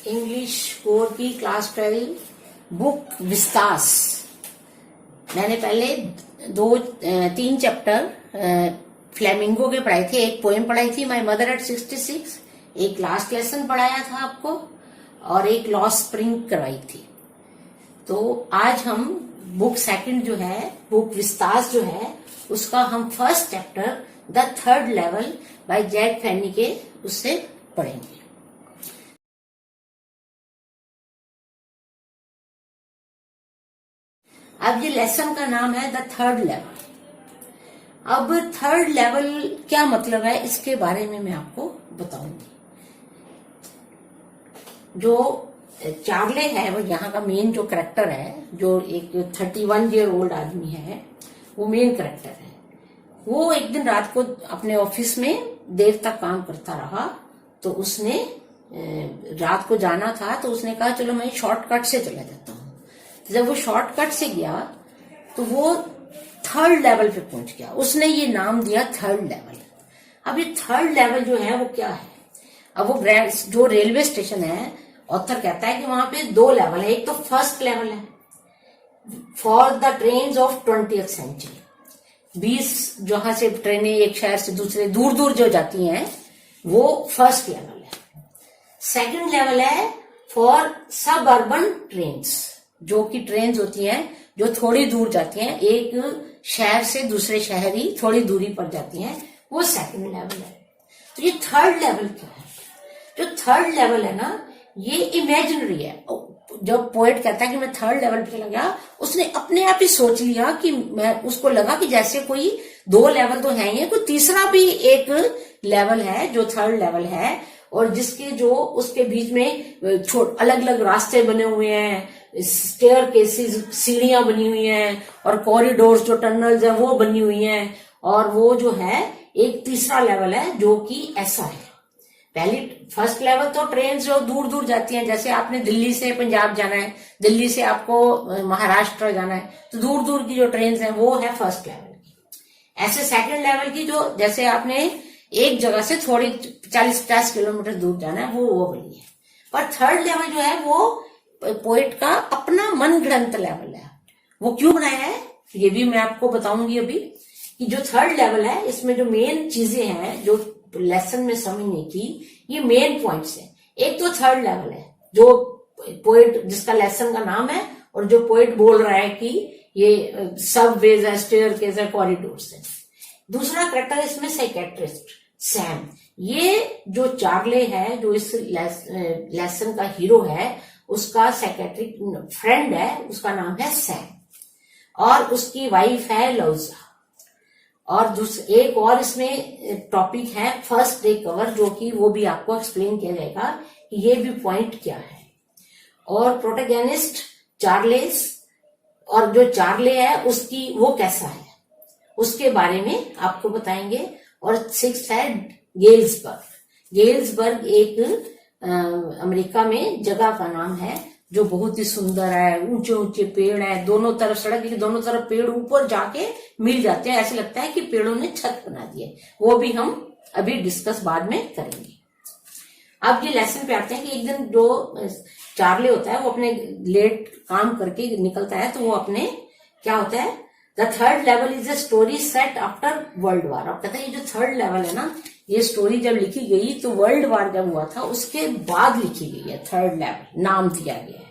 English core की class 12 book Vistas. मैंने पहले 3 चैप्टर फ्लेमिंगो के पढ़ाए थे। एक पोएम पढ़ाई थी माय मदर एट 66, एक लास्ट लेसन पढ़ाया था आपको, और एक लॉस्ट स्प्रिंग करवाई थी। तो आज हम बुक सेकंड जो है, बुक विस्तास जो है, उसका हम first chapter the third level by Jack Finney के उससे पढ़ेंगे। अब ये लेसन का नाम है द थर्ड लेवल। अब थर्ड लेवल क्या मतलब है, इसके बारे में मैं आपको बताऊंगी। जो चार्ले है वो यहाँ का मेन जो करेक्टर है, जो एक 31 ईयर ओल्ड आदमी है, वो मेन करेक्टर है। वो एक दिन रात को अपने ऑफिस में देर तक काम करता रहा, तो उसने रात को जाना था, तो उसने कहा चलो मैं शॉर्टकट से चला जाता हूँ। जब वो शॉर्टकट से गया तो वो थर्ड लेवल पे पहुंच गया। उसने ये नाम दिया थर्ड लेवल। अब ये थर्ड लेवल जो है वो क्या है? अब वो जो रेलवे स्टेशन है, ऑथर कहता है कि वहां पे 2 लेवल है। एक तो फर्स्ट लेवल है for the turn of 20th century, 20 जहां से ट्रेनें एक शहर से दूसरे दूर दूर जो जाती हैं, वो फर्स्ट लेवल है। सेकंड लेवल है फॉर सब अर्बन ट्रेन्स, जो कि ट्रेन होती हैं जो थोड़ी दूर जाती हैं, एक शहर से दूसरे शहर ही थोड़ी दूरी पर जाती हैं, वो सेकंड लेवल है। तो ये थर्ड लेवल क्या है? जो थर्ड लेवल है ना, ये इमेजिनरी है। जब पोएट कहता है कि मैं थर्ड लेवल पे चला गया, उसने अपने आप ही सोच लिया कि मैं, उसको लगा कि जैसे कोई 2 लेवल तो है ही, कोई तीसरा भी एक लेवल है जो थर्ड लेवल है, और जिसके जो उसके बीच में अलग अलग रास्ते बने हुए हैं, स्टेयर केसेस, सीढ़ियां बनी हुई हैं, और कॉरिडोर्स जो टनल्स है वो बनी हुई हैं, और वो जो है एक तीसरा लेवल है जो कि ऐसा है। पहली फर्स्ट लेवल तो ट्रेन जो दूर दूर जाती हैं, जैसे आपने दिल्ली से पंजाब जाना है, दिल्ली से आपको महाराष्ट्र जाना है, तो दूर दूर की जो ट्रेन है वो है फर्स्ट लेवल की। ऐसे सेकंड लेवल की जो, जैसे आपने एक जगह से थोड़ी 40-50 किलोमीटर दूर जाना है, वो बनी है। पर थर्ड लेवल जो है वो पोएट का अपना मन गढ़ंत लेवल है। वो क्यों बनाया है ये भी मैं आपको बताऊंगी अभी, कि जो थर्ड लेवल है इसमें जो मेन चीजें हैं जो लेसन में समझने की, ये मेन पॉइंट्स है। एक तो थर्ड लेवल है जो पोएट, जिसका लेसन का नाम है, और जो पोएट बोल रहा है कि ये सब वेज है, स्टेयर केस है, कॉरिडोर्स है। दूसरा करेक्टर इसमें साइकेट्रिस्ट सैम। ये जो चार्ले है, जो इस लेसन का हीरो है, उसका साइकेट्रिक फ्रेंड है, उसका नाम है सैम, और उसकी वाइफ है लौजा। और एक और इसमें टॉपिक है फर्स्ट डे कवर, जो कि वो भी आपको एक्सप्लेन किया जाएगा कि ये भी पॉइंट क्या है। और प्रोटैगनिस्ट चार्लेस, और जो चार्ले है उसकी वो कैसा है, उसके बारे में आपको बताएंगे। और 6th है गेल्सबर्ग। गेल्सबर्ग एक अमेरिका में जगह का नाम है, जो बहुत ही सुंदर है। ऊंचे ऊंचे पेड़ है, दोनों तरफ सड़क के दोनों तरफ पेड़ ऊपर जाके मिल जाते हैं, ऐसे लगता है कि पेड़ों ने छत बना दी है। वो भी हम अभी डिस्कस बाद में करेंगे। अब ये लेसन पे आते हैं कि एक दिन जो चार्ले होता है वो अपने लेट काम करके निकलता है, तो वो अपने क्या होता है, the third level is a story set after world war. अब कहते हैं ये जो थर्ड लेवल है ना, ये स्टोरी जब लिखी गई तो वर्ल्ड वॉर जब हुआ था उसके बाद लिखी गई है। थर्ड लेवल नाम दिया गया है।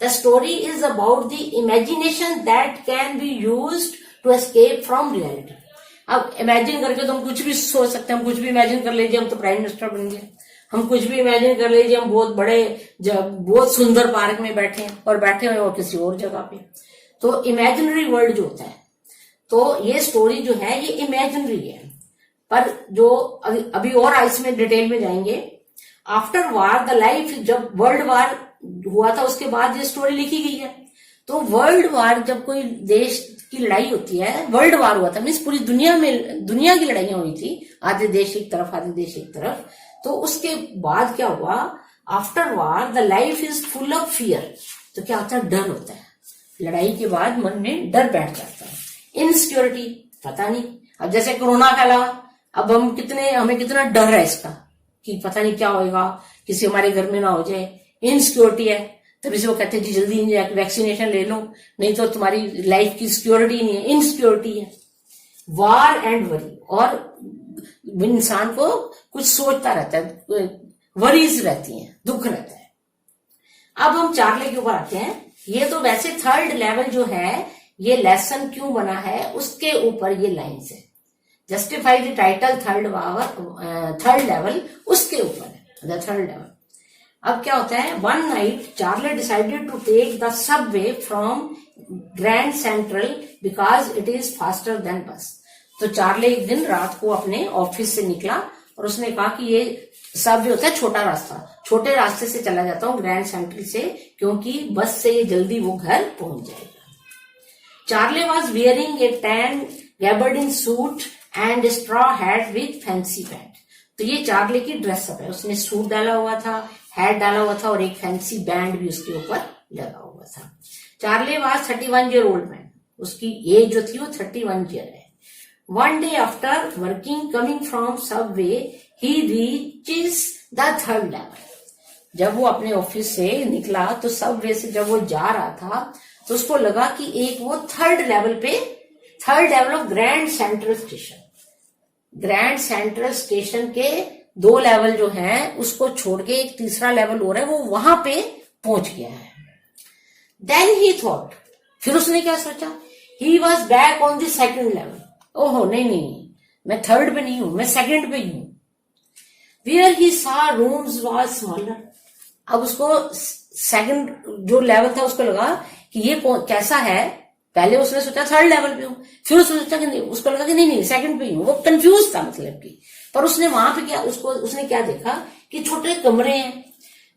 The story is about the imagination that can be used to escape from reality. अब इमेजिन करके तो हम कुछ भी सोच सकते हैं। हम कुछ भी इमेजिन कर लीजिए, हम तो प्राइम मिनिस्टर बन गए। हम कुछ भी इमेजिन कर लीजिए, हम बहुत बड़े, बहुत सुंदर पार्क में बैठे हैं, और बैठे हुए वो किसी और जगह पे। तो इमेजिनरी वर्ल्ड जो होता है, तो ये स्टोरी जो है ये इमेजिनरी है। पर जो अभी और इसमें डिटेल में जाएंगे। आफ्टर वार द लाइफ, जब वर्ल्ड वार हुआ था उसके बाद ये स्टोरी लिखी गई है। तो वर्ल्ड वार, जब कोई देश की लड़ाई होती है, वर्ल्ड वार हुआ था, मीन्स पूरी दुनिया में दुनिया की लड़ाइयां हुई थी, आधे देश एक तरफ आधे देश एक तरफ। तो उसके बाद क्या हुआ, after war the life is full of fear. तो क्या होता है, डर होता है। लड़ाई के बाद मन में डर बैठ जाता है। इनसिक्योरिटी, पता नहीं, अब जैसे कोरोना फैला, अब हमें कितना डर है इसका कि पता नहीं क्या होएगा, किसी हमारे घर में ना हो जाए, इनसिक्योरिटी है, तभी से वो कहते हैं जी जल्दी वैक्सीनेशन ले लो, नहीं तो तुम्हारी लाइफ की सिक्योरिटी नहीं है, इनसिक्योरिटी है। वार एंड वरी, और इंसान को कुछ सोचता रहता है, वरीज रहती हैं, दुख रहता है। अब हम चार्ले के ऊपर आते हैं। ये तो वैसे थर्ड लेवल जो है, ये लेसन क्यों बना है उसके ऊपर ये लाइन्स है। Justify the title third level उसके ऊपर है, द थर्ड लेवल। अब क्या होता है, one night Charley decided to take the subway from Grand Central because it is faster than bus. तो चार्ले एक दिन रात को अपने ऑफिस से निकला और उसने कहा कि ये सबवे होता है छोटा रास्ता, छोटे रास्ते से चला जाता हूँ ग्रैंड सेंट्रल से, क्योंकि बस से ये जल्दी वो घर पहुंच जाएगा। Charley was wearing a tan gabardine suit and straw hat with fancy pants. तो ये चार्ले की ड्रेसअप है, उसने सूट डाला हुआ था, हैट डाला हुआ था और एक फैंसी बैंड भी उसके ऊपर लगा हुआ था। Charlie was 31 year old man, उसकी एज जो थी वो 31 ईयर है। One day after working coming from Subway he reaches the third level. जब वो अपने ऑफिस से निकला तो सबवे से जब वो जा रहा था तो उसको लगा कि एक वो third level of grand Central station, grand Central station के 2 लेवल जो हैं उसको छोड़ के एक तीसरा लेवल हो रहा है, वो वहां पे पहुंच गया है। देन ही थॉट, फिर उसने क्या सोचा, he was back on the second level. ओहो नहीं, मैं थर्ड पे नहीं हूं, मैं सेकंड पे ही हूं। वेयर ही सा रूम्स वाज स्मॉलर। अब उसको सेकंड जो लेवल था उसको लगा कि ये कैसा है, पहले उसने सोचा थर्ड लेवल पे हूं, फिर उसने सोचा कि नहीं, उसको लगा कि नहीं सेकंड पे ही हूं, वो कंफ्यूज था मतलब कि। पर उसने वहां पे क्या, उसने क्या देखा कि छोटे कमरे हैं,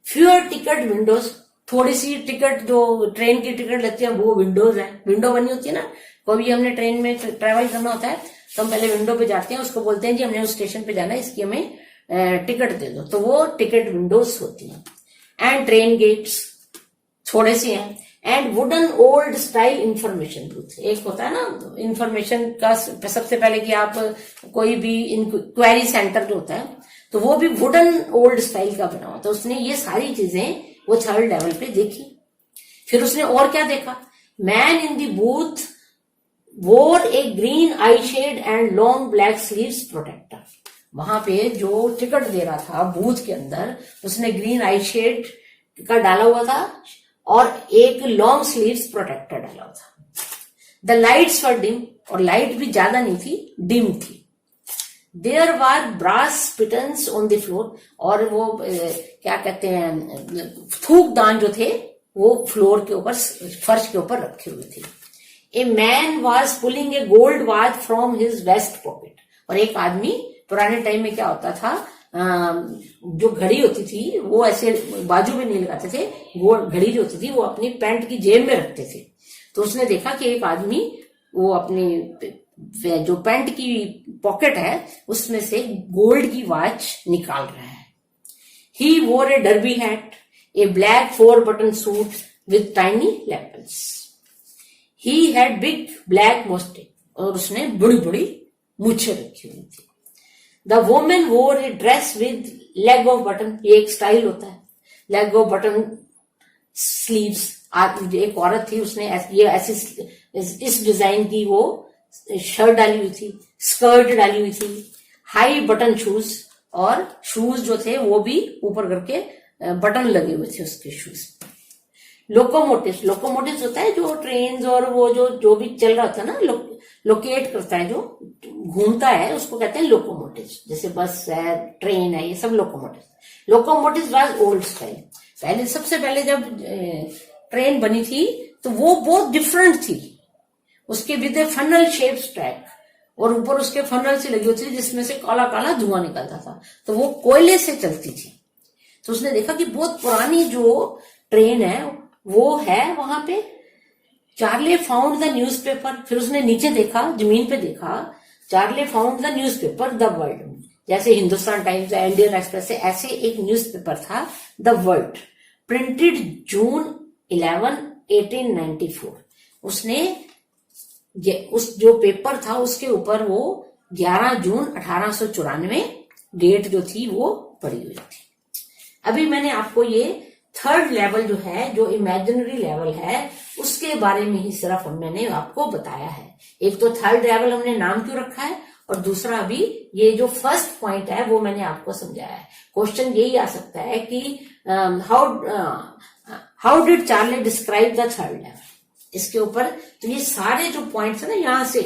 फ्यूअर टिकट विंडोज, थोड़ी सी टिकट जो ट्रेन की टिकट लेती है वो विंडोज है, विंडो बनी होती है ना, कभी हमने ट्रेन में ट्रेवल करना होता है तो हम पहले विंडो पे जाते हैं, उसको बोलते हैं जी हमने उस स्टेशन पे जाना है, इसकी हमें टिकट दे दो, तो वो टिकट विंडोज होती हैं। एंड ट्रेन गेट्स थोड़े से हैं, and wooden old style information booth, एक होता है ना इंफॉर्मेशन का, सबसे पहले कि आप कोई भी इंक्वायरी सेंटर जो होता है तो वो भी वुडन ओल्ड स्टाइल का बना हुआ, तो उसने ये सारी चीजें वो थर्ड लेवल पे देखी। फिर उसने और क्या देखा, man in the booth wore a green eye shade and long black sleeves protector. वहां पे जो टिकट दे रहा था बूथ के अंदर, उसने ग्रीन आई शेड का डाला हुआ था और एक लॉन्ग स्लीव्स प्रोटेक्टर डाला हुआ था। द लाइट्स वर डिम, और लाइट भी ज्यादा नहीं थी, डिम थी। There were brass spittoons on the floor, और वो क्या कहते हैं थूकदान जो थे वो फ्लोर के ऊपर, फर्श के ऊपर रखे हुए थे। A man was pulling a gold watch from his vest pocket, और एक आदमी, पुराने टाइम में क्या होता था, जो घड़ी होती थी वो ऐसे बाजू में नहीं लगाते थे, वो घड़ी जो होती थी वो अपनी पैंट की जेब में रखते थे। तो उसने देखा कि एक आदमी वो अपनी जो पैंट की पॉकेट है उसमें से गोल्ड की वॉच निकाल रहा है। He wore a derby hat, a black 4 button suit with tiny lapels. He had big black moustache, और उसने बड़ी बड़ी मूछें रखी हुई थी। द वोमेन वोर a dress with leg off button, ये एक स्टाइल होता है, लेग ऑफ बटन स्लीव्स। एक औरत थी, उसने ये ऐसी इस डिजाइन की वो शर्ट डाली हुई थी, स्कर्ट डाली हुई थी, हाई बटन शूज, और शूज जो थे वो भी ऊपर करके बटन लगे हुए थे उसके शूज। लोकोमोटिव होता है जो ट्रेन और वो जो भी चल रहा था ना, लोकेट करता है, जो घूमता है उसको कहते हैं लोकोमोटिव। जैसे बस है, ट्रेन है, ये सब लोकोमोटिव वाज ओल्ड स्टाइल। पहले सबसे पहले जब ट्रेन बनी थी तो वो बहुत डिफरेंट थी, उसके with A funnel shape track, और ऊपर उसके फनल से लगी होती थी जिसमें से काला काला धुआं निकलता था, तो वो कोयले से चलती थी। तो उसने देखा कि बहुत पुरानी जो ट्रेन है वो है वहां पे। चार्ले फाउंड द न्यूज़पेपर, फिर उसने नीचे देखा, जमीन पे देखा। Charlie found the newspaper the world, जैसे हिंदुस्तान टाइम्स या इंडियन एक्सप्रेस है, ऐसे एक न्यूज़पेपर था द वर्ल्ड, प्रिंटेड जून 11, 1894। उसने उस जो पेपर था उसके ऊपर वो 11 जून 1894 डेट जो थी वो पड़ी हुई थी। अभी मैंने आपको ये थर्ड लेवल जो है, जो इमेजिनरी लेवल है, उसके बारे में ही सिर्फ मैंने आपको बताया है। एक तो थर्ड लेवल हमने नाम क्यों रखा है, और दूसरा अभी ये जो फर्स्ट पॉइंट है वो मैंने आपको समझाया है। क्वेश्चन यही आ सकता है कि how did Charlie describe the third level, इसके ऊपर। तो ये सारे जो पॉइंट्स है ना, यहां से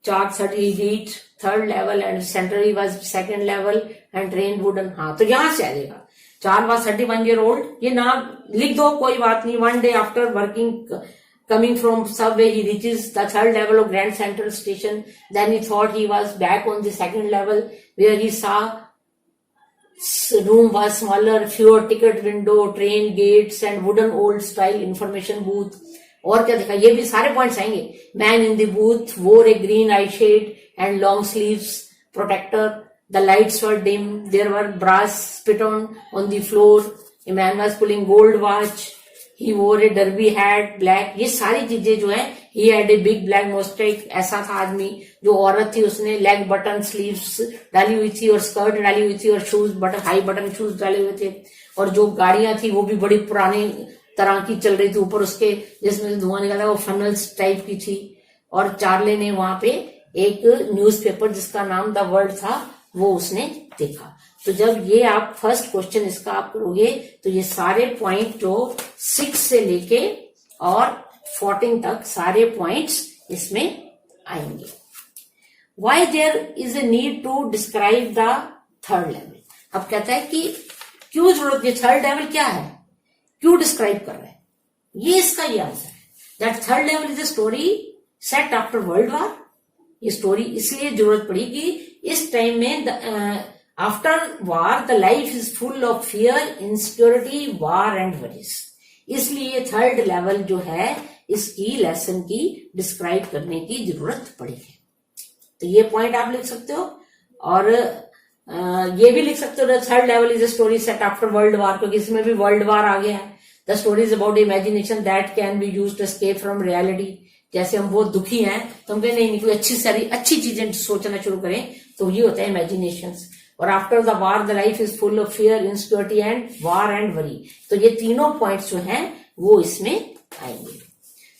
chart 30 read third level and centrally was second level and train wooden, हाँ तो यहां से आ जाएगा। चार्ल वाज 31 ईयर ओल्ड, ये नाम लिख दो, कोई बात नहीं। One day after working coming from subway, he reaches the third level of Grand Central Station. Then he thought he was back on the second level, where he saw room was smaller, fewer ticket window, train gates and wooden old style information booth. और क्या देखा, ये भी सारे points आएंगे। Man in the booth wore a green eye shade and long sleeves protector. The lights were dim. There were brass spittoon on the floor. A man was pulling gold watch. He wore a derby hat, black. ये सारी चीजें जो है, he had a big black mustache. ऐसा था आदमी। जो औरत थी उसने लेग बटन स्लीव्स डाली हुई थी और स्कर्ट डाली हुई थी और shoes button, high button shoes डाले हुए थे। और जो गाड़ियां थी वो भी बड़ी पुरानी तरह की चल रही थी, ऊपर उसके जिसमें धुआं निकला वो फनल्स टाइप की थी। और चार्ले ने वहां पे एक न्यूज़पेपर जिसका नाम द वर्ल्ड था वो उसने देखा। तो जब ये आप फर्स्ट क्वेश्चन इसका आप करोगे तो ये सारे पॉइंट जो 6 से लेके और 14 तक सारे पॉइंट्स इसमें आएंगे। Why there is a need to describe the third level. अब कहता है कि क्यों जरूरत है, थर्ड लेवल क्या है, क्यों डिस्क्राइब कर रहा है, ये इसका ये आंसर है। That third level is a story set after world war. ये स्टोरी इसलिए जरूरत पड़ी कि इस टाइम में after war the life is full of fear, insecurity, war and worries. इसलिए थर्ड लेवल जो है इसकी लेसन की डिस्क्राइब करने की जरूरत पड़ी है। तो ये पॉइंट आप लिख सकते हो। और ये भी लिख सकते हो third level is a story set after world war, क्योंकि इसमें भी वर्ल्ड वार आ गया है। The story is about imagination that can be used to escape from reality. जैसे हम बहुत दुखी हैं तो हम कहें नहीं कोई अच्छी चीजें सोचना शुरू करें, तो ये होता है इमेजिनेशन। और after the war the life is full of fear, insecurity and war and worry. तो ये तीनों पॉइंट्स जो हैं वो इसमें आएंगे।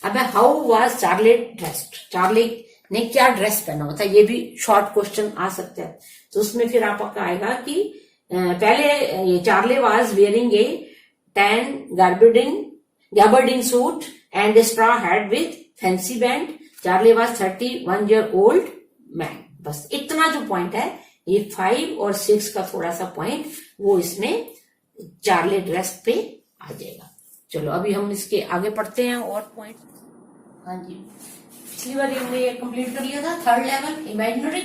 अब how was Charlie dressed, Charlie ने क्या ड्रेस पहना हुआ था, ये भी शॉर्ट क्वेश्चन आ सकता है। तो उसमें फिर आपका आएगा कि पहले ये Charlie was wearing a tan gabardine suit and a straw hat with fancy band. Charlie was 31 year old man. बस इतना जो पॉइंट है, ये 5 और 6 का थोड़ा सा पॉइंट वो इसमें चार्ली ड्रेस पे आ जाएगा। चलो अभी हम इसके आगे पढ़ते हैं और पॉइंट। हाँ जी, पिछली बार हमने ये कंप्लीट कर लिया था थर्ड लेवल इमेजिनरी।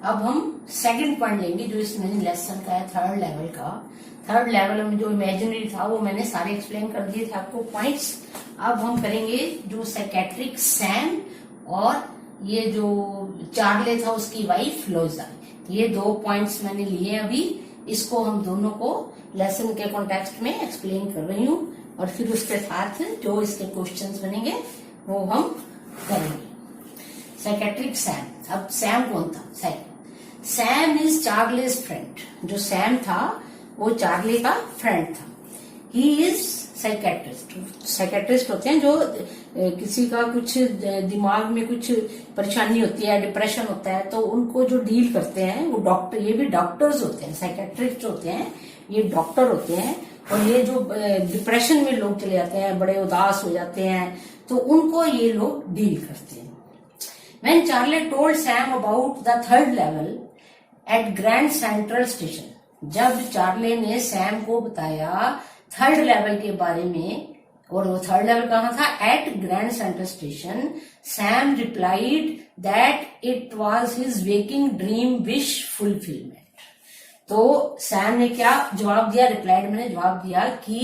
अब हम सेकंड पॉइंट लेंगे जो इसमें लेसन का है थर्ड लेवल का। थर्ड लेवल में जो इमेजिनरी था वो मैंने सारे एक्सप्लेन कर दिए थे आपको पॉइंट्स। अब हम करेंगे जो साइकेट्रिक सैम और ये जो चार्ले था उसकी वाइफ लोजा। ये 2 पॉइंट्स मैंने लिए अभी, इसको हम दोनों को लेसन के कॉन्टेक्स्ट में एक्सप्लेन कर रही हूँ और फिर उसके साथ जो इसके क्वेश्चंस बनेंगे वो हम करेंगे। Psychiatric Sam. अब सैम कौन था? Sam is Charlie's friend. जो सैम था वो चार्ली का फ्रेंड था। He is psychiatrist. साइकेट्रिस्ट होते हैं जो किसी का कुछ दिमाग में कुछ परेशानी होती है, डिप्रेशन होता है, तो उनको जो डील करते हैं वो डॉक्टर, ये भी डॉक्टर्स होते हैं। साइकेट्रिस्ट होते हैं ये डॉक्टर होते हैं। और ये जो डिप्रेशन में लोग चले जाते हैं, बड़े उदास हो जाते हैं, तो उनको ये लोग डील करते हैं। When Charlie told Sam about the third level at Grand Central Station, जब चार्ले ने सैम को बताया थर्ड लेवल के बारे में, और वो थर्ड लेवल कहाँ था? At Grand Central station, Sam replied that it was his waking dream wish fulfilment. तो सैम ने क्या जवाब दिया? रिप्लाइड मैंने जवाब दिया कि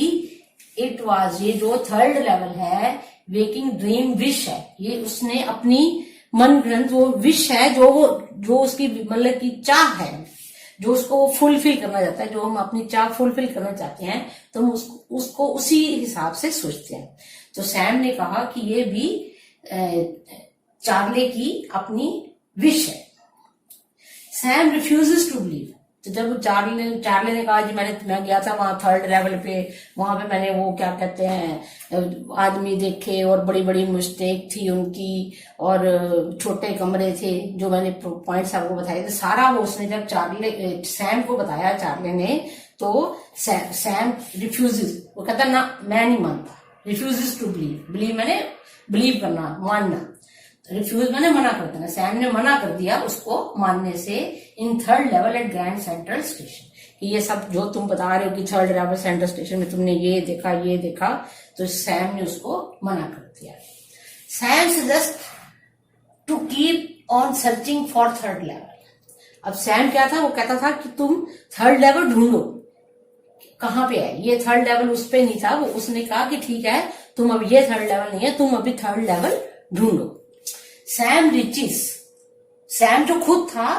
इट वाज, ये जो थर्ड लेवल है वेकिंग ड्रीम विश है, ये उसने अपनी मन ग्रंथ वो विश है जो उसकी मतलब की चाह है, जो उसको फुलफिल करना चाहता है, जो हम अपनी चाह फुलफिल करना चाहते हैं तो हम उसको उसी हिसाब से सोचते हैं। तो सैम ने कहा कि ये भी चार्ले की अपनी विश है। सैम रिफ्यूजेस टू बिलीव, तो जब चार्ले ने कहा जी मैं गया था वहां थर्ड लेवल पे, वहां पे मैंने वो क्या कहते हैं आदमी देखे और बड़ी बड़ी मिस्टेक थी उनकी और छोटे कमरे थे जो मैंने पॉइंट्स आपको बताए थे, सारा वो उसने जब सैम को बताया चार्ले ने, तो सैम रिफ्यूजेस, वो कहता ना मैं नहीं मानता, रिफ्यूजेस टू बिलीव मैंने बिलीव करना, मानना, रिफ्यूज मैंने मना कर देना, सैम ने मना कर दिया उसको मानने से in third level at Grand Central station, कि ये सब जो तुम बता रहे हो कि थर्ड लेवल सेंट्रल स्टेशन में तुमने ये देखा, तो सैम ने उसको मना कर दिया। Sam suggest to keep on searching for third level. अब सैम क्या था, वो कहता था कि तुम थर्ड लेवल ढूंढो, कहाँ पे है ये थर्ड लेवल, उस पे नहीं था वो, उसने कहा कि ठीक है तुम अब ये थर्ड लेवल नहीं है, तुम अभी थर्ड लेवल ढूंढो। सैम रिचेस, सैम जो खुद था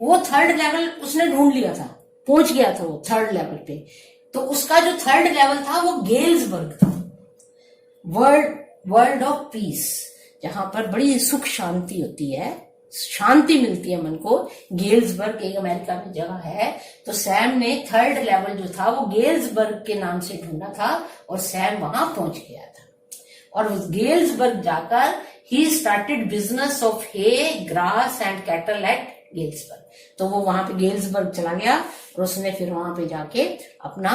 वो थर्ड लेवल उसने ढूंढ लिया था, पहुंच गया था वो थर्ड लेवल पे, तो उसका जो थर्ड लेवल था वो गेल्सबर्ग था, वर्ल्ड ऑफ पीस, जहां पर बड़ी सुख शांति होती है, शांति मिलती है मन को। गेल्सबर्ग एक अमेरिका में जगह है, तो सैम ने थर्ड लेवल जो था वो गेल्सबर्ग के नाम से ढूंढा था और सैम वहां पहुंच गया था। और उस गेल्सबर्ग जाकर ही started business of hay, grass and cattle at Galesburg. तो वो वहां पे गेल्सबर्ग चला गया और उसने फिर वहां पे जाके अपना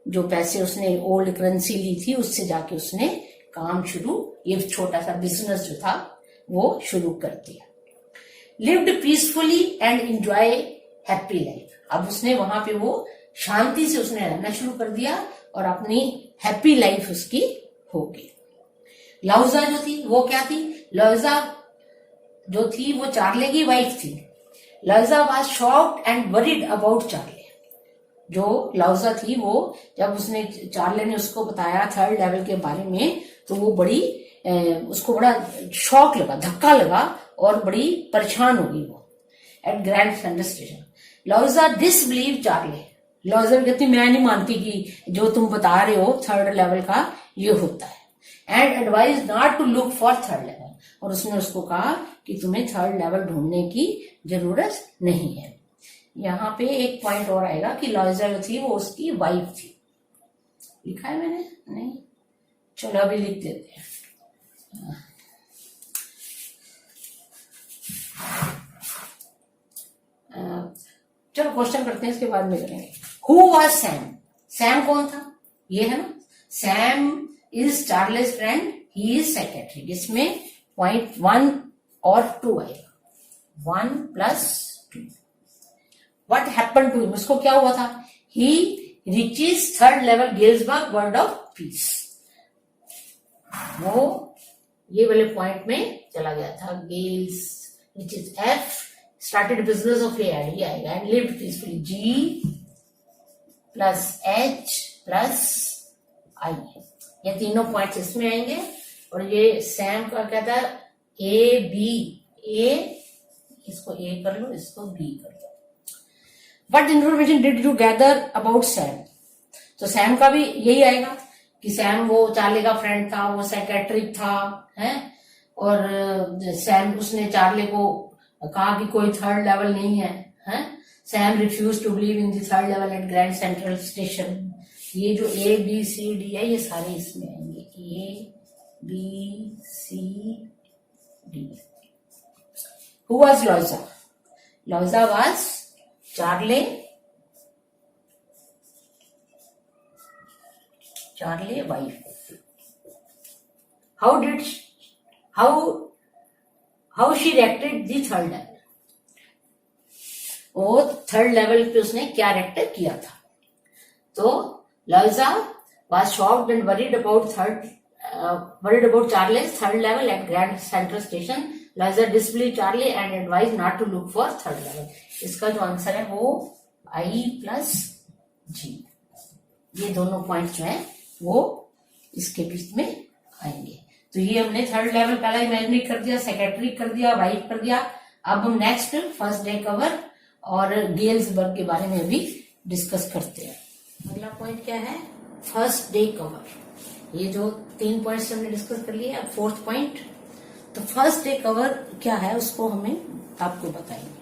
जो पैसे उसने ओल्ड करेंसी ली थी उससे जाके उसने काम शुरू, ये छोटा सा बिजनेस जो था वो शुरू कर दिया। Lived peacefully and enjoy happy life. अब उसने वहां पे वो शांति से उसने रहना शुरू कर दिया और अपनी हैप्पी लाइफ उसकी हो गई। लाउजा जो थी वो क्या थी, लाउजा जो थी वो चार्ले की वाइफ थी। Louisa was shocked and worried about Charlie. जो लाउजा थी वो जब उसने चार्ले ने उसको बताया थर्ड लेवल के बारे में, तो वो बड़ी उसको बड़ा शॉक लगा, धक्का लगा और बड़ी परेशान हो गई वो। At Grand Central Station Louisa disbelieve Charlie. Louisa कहती मैं नहीं मानती कि जो तुम बता रहे हो थर्ड लेवल का ये होता है। And advise not to look for third level. और उसने उसको कहा कि तुम्हें थर्ड लेवल ढूंढने की जरूरत नहीं है। यहाँ पे एक पॉइंट और आएगा कि लाउजा जो थी वो उसकी वाइफ थी। लिखा है मैंने? नहीं, चलो अभी लिख देते हैं। चलो क्वेश्चन करते हैं, इसके बाद में करेंगे। Who was Sam? सैम कौन था? ये है ना, Sam is Charley's friend, he is secretary. इसमें पॉइंट 1 और 2 आएगा, 1 + 2। What happened to him? उसको क्या हुआ था? He reaches third level Galesburg world of peace. वो ये वाले पॉइंट में चला गया था। Galesburg which is F started business of ये आएगा and lived peacefully. G + H + I, ये तीनों पॉइंट्स इसमें आएंगे। और ये सैम का क्या था? A B, A इसको A कर लो, इसको B कर लो। What information did you gather about Sam? तो सैम का भी यही आएगा कि सैम वो चार्ले का फ्रेंड था, वो सेक्रेटरी था, है, और सैम उसने चार्ले को कहा कि कोई थर्ड लेवल नहीं है, हैं? Sam refuse to believe in the third level at Grand Central station. ये जो A B C D है ये सारे इसमें आएंगे, A B C D। Who was Loiza? Loiza was Charlie wife. How she reacted the third level? वो third level पे उसने क्या रिएक्ट किया था? तो Loiza was shocked and worried about Charlie's third level at Grand Central Station. Loiza disbelieved Charlie and advised not to look for third level. इसका जो answer है वो I + G। ये दोनों पॉइंट जो है वो इसके बीच में आएंगे। तो ये हमने थर्ड लेवल पहला इमेजिनरी कर दिया, सेक्रेटरी कर दिया, वाइफ कर दिया। अब हम नेक्स्ट फर्स्ट डे कवर और गेल्सबर्ग के बारे में भी डिस्कस करते हैं। अगला पॉइंट क्या है? First day cover. ये जो 3 पॉइंट्स हमने डिस्कस कर लिए, अब 4th पॉइंट। तो फर्स्ट डे कवर क्या है उसको हमें आपको बताएंगे।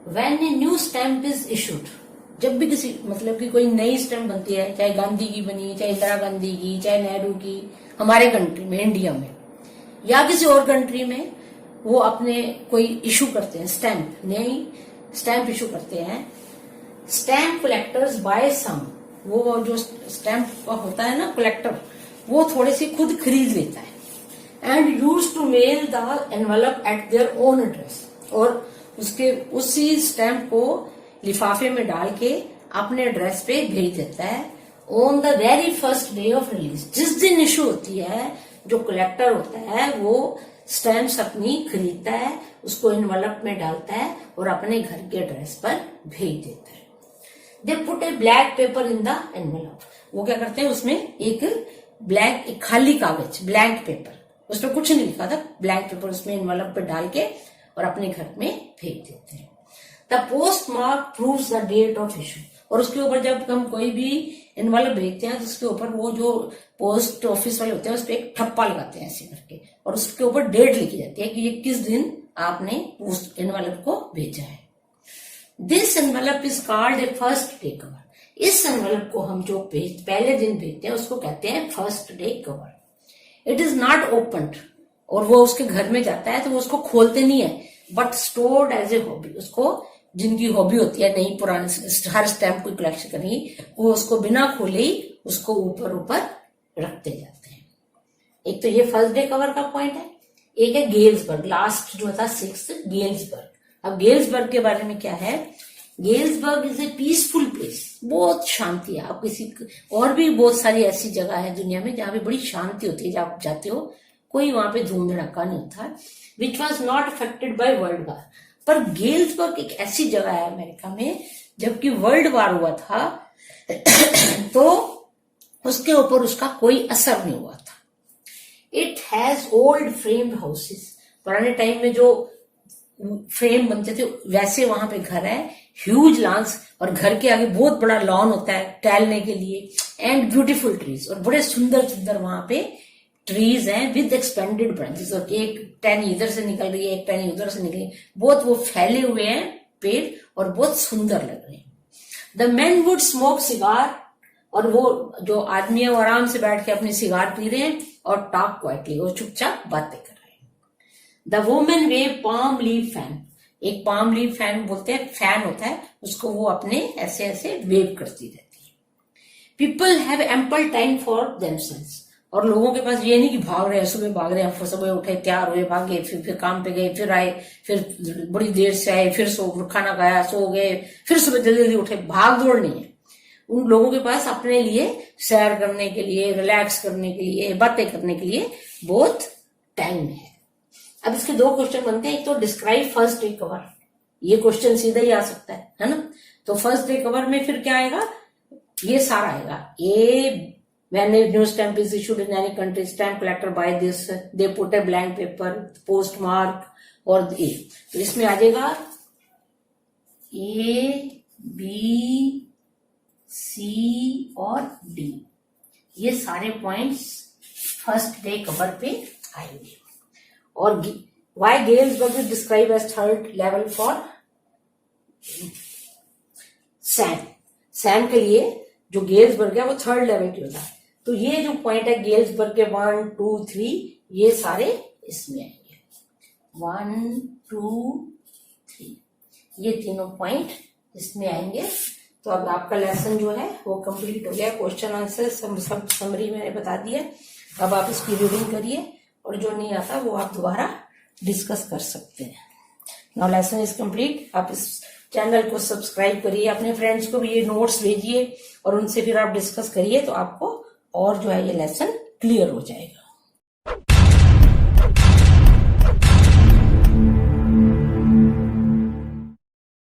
When a new stamp is issued, जब भी किसी मतलब कि कोई नई स्टैम्प बनती है, चाहे गांधी की बनी, चाहे इंदिरा गांधी की, चाहे नेहरू की, हमारे कंट्री में, इंडिया में या किसी और कंट्री में, वो अपने कोई इशू करते हैं स्टैम्प, नई स्टैम्प इशू करते हैं। स्टैम्प कलेक्टर्स बाय सम, वो जो स्टैम्प का होता है ना कलेक्टर, वो थोड़े से खुद खरीद लेता है। And use to mail the envelope at their own address, और उसके उसी स्टैम्प को लिफाफे में डाल के अपने एड्रेस पे भेज देता है। On the very first day of release, जिस दिन इशू होती है, जो कलेक्टर होता है वो स्टैम्प्स अपनी खरीदता है, उसको एनवलप में डालता है और अपने घर के एड्रेस पर भेज देता है। They put A black paper in the envelope, वो क्या करते हैं, उसमें एक खाली कागज, ब्लैंक पेपर, उसमें कुछ नहीं लिखा था, ब्लैंक पेपर उसमें एनवलप पे डाल के और अपने घर में भेज देते हैं। The post mark proves the date of issue, और उसके ऊपर जब हम कोई भी एनवलप भेजते हैं तो उसके ऊपर वो जो पोस्ट ऑफिस वाले होते हैं उस पर एक ठप्पा लगाते हैं ऐसे करके, और उसके ऊपर डेट लिखी जाती है कि ये किस दिन आपने उस एनवलप को भेजा है। This envelope is called a first day cover, इस एनवलप को हम जो पहले दिन भेजते हैं उसको कहते हैं first day cover. It is not opened, और वो उसके घर में जाता है तो वो उसको खोलते नहीं है, but stored as a hobby, उसको जिनकी हॉबी होती है नई पुरानी हर स्टैम्प को कलेक्शन करनी, वो उसको बिना खोले ही उसको ऊपर ऊपर रखते जाते हैं। एक तो ये फर्स्ट डे कवर का पॉइंट है, एक है गेल्सबर्ग, लास्ट जो था 6th गेल्सबर्ग। अब गेल्सबर्ग के बारे में क्या है, Galesburg is a peaceful place, बहुत शांति है। आप किसी और भी बहुत सारी ऐसी जगह है दुनिया में जहां पे बड़ी शांति होती है, जब आप जाते हो कोई वहां पे धूम धड़ाका नहीं होता, which was not affected by world war. पर गेल्सबर्ग एक ऐसी जगह है अमेरिका में, जबकि वर्ल्ड वार हुआ था तो उसके ऊपर उसका कोई असर नहीं हुआ था। It has old framed houses, पुराने टाइम में जो फ्रेम बनते थे वैसे वहां पे घर है, ह्यूज लॉन्स, और घर के आगे बहुत बड़ा लॉन होता है टहलने के लिए, एंड ब्यूटीफुल ट्रीज, और बड़े सुंदर सुंदर वहां पे ट्रीज हैं विद एक्सपेंडेड ब्रांचेस, और एक टहनी इधर से निकल रही है, एक टहनी उधर से निकल रही है, बहुत वो फैले हुए हैं पेड़ और बहुत सुंदर लग रहे हैं। The man would smoke cigar, और वो जो आदमी है वो आराम से बैठ के अपनी सिगार पी रहे हैं और टॉक क्वाइटली, वो चुपचाप बातें कर रहे हैं। The women wave palm leaf fan, एक पाम लीफ फैन बोलते हैं, फैन होता है, उसको वो अपने ऐसे ऐसे वेव करती रहती है। People have ample time for themselves, और लोगों के पास ये नहीं कि भाग रहे हैं, सुबह भाग रहे हैं, फिर सुबह उठे, तैयार हुए, भागे, फिर काम पे गए, फिर आए, फिर बड़ी देर से आए, फिर खाना खाया, सो गए, फिर सुबह जल्दी जल्दी उठे, भाग दौड़ नहीं है। उन लोगों के पास अपने लिए सैर करने के लिए, रिलैक्स करने के लिए, बातें करने के लिए बहुत टाइम है। अब इसके 2 क्वेश्चन बनते हैं, एक तो डिस्क्राइब फर्स्ट डे कवर, ये क्वेश्चन सीधा ही आ सकता है ना। तो फर्स्ट डे कवर में फिर क्या आएगा, ये सारा आएगा। ए when a new stamp is issued in any country, stamp collector buy this, they put a blank paper, postmark और A, तो इसमें आ जाएगा A, B, C और D, ये सारे पॉइंट्स फर्स्ट डे कवर पे आएंगे। और why Galesburg is described as third level for Sam के लिए जो गेल्सबर्ग है वो 3rd लेवल की होता है। तो ये जो पॉइंट है गेल्सबर्ग के 1, 2, 3 ये सारे इसमें आएंगे, 1, 2, 3 ये तीनों पॉइंट इसमें आएंगे। तो अब आपका लेसन जो है वो कंप्लीट हो गया, क्वेश्चन आंसर सब समरी मैंने बता दिया। अब आप इसकी रीडिंग करिए और जो नहीं आता वो आप दोबारा डिस्कस कर सकते हैं। Now lesson is complete. आप इस चैनल को सब्सक्राइब करिए, अपने फ्रेंड्स को भी ये नोट्स भेजिए और उनसे फिर आप डिस्कस करिए, तो आपको और जो है ये लेसन क्लियर हो जाएगा।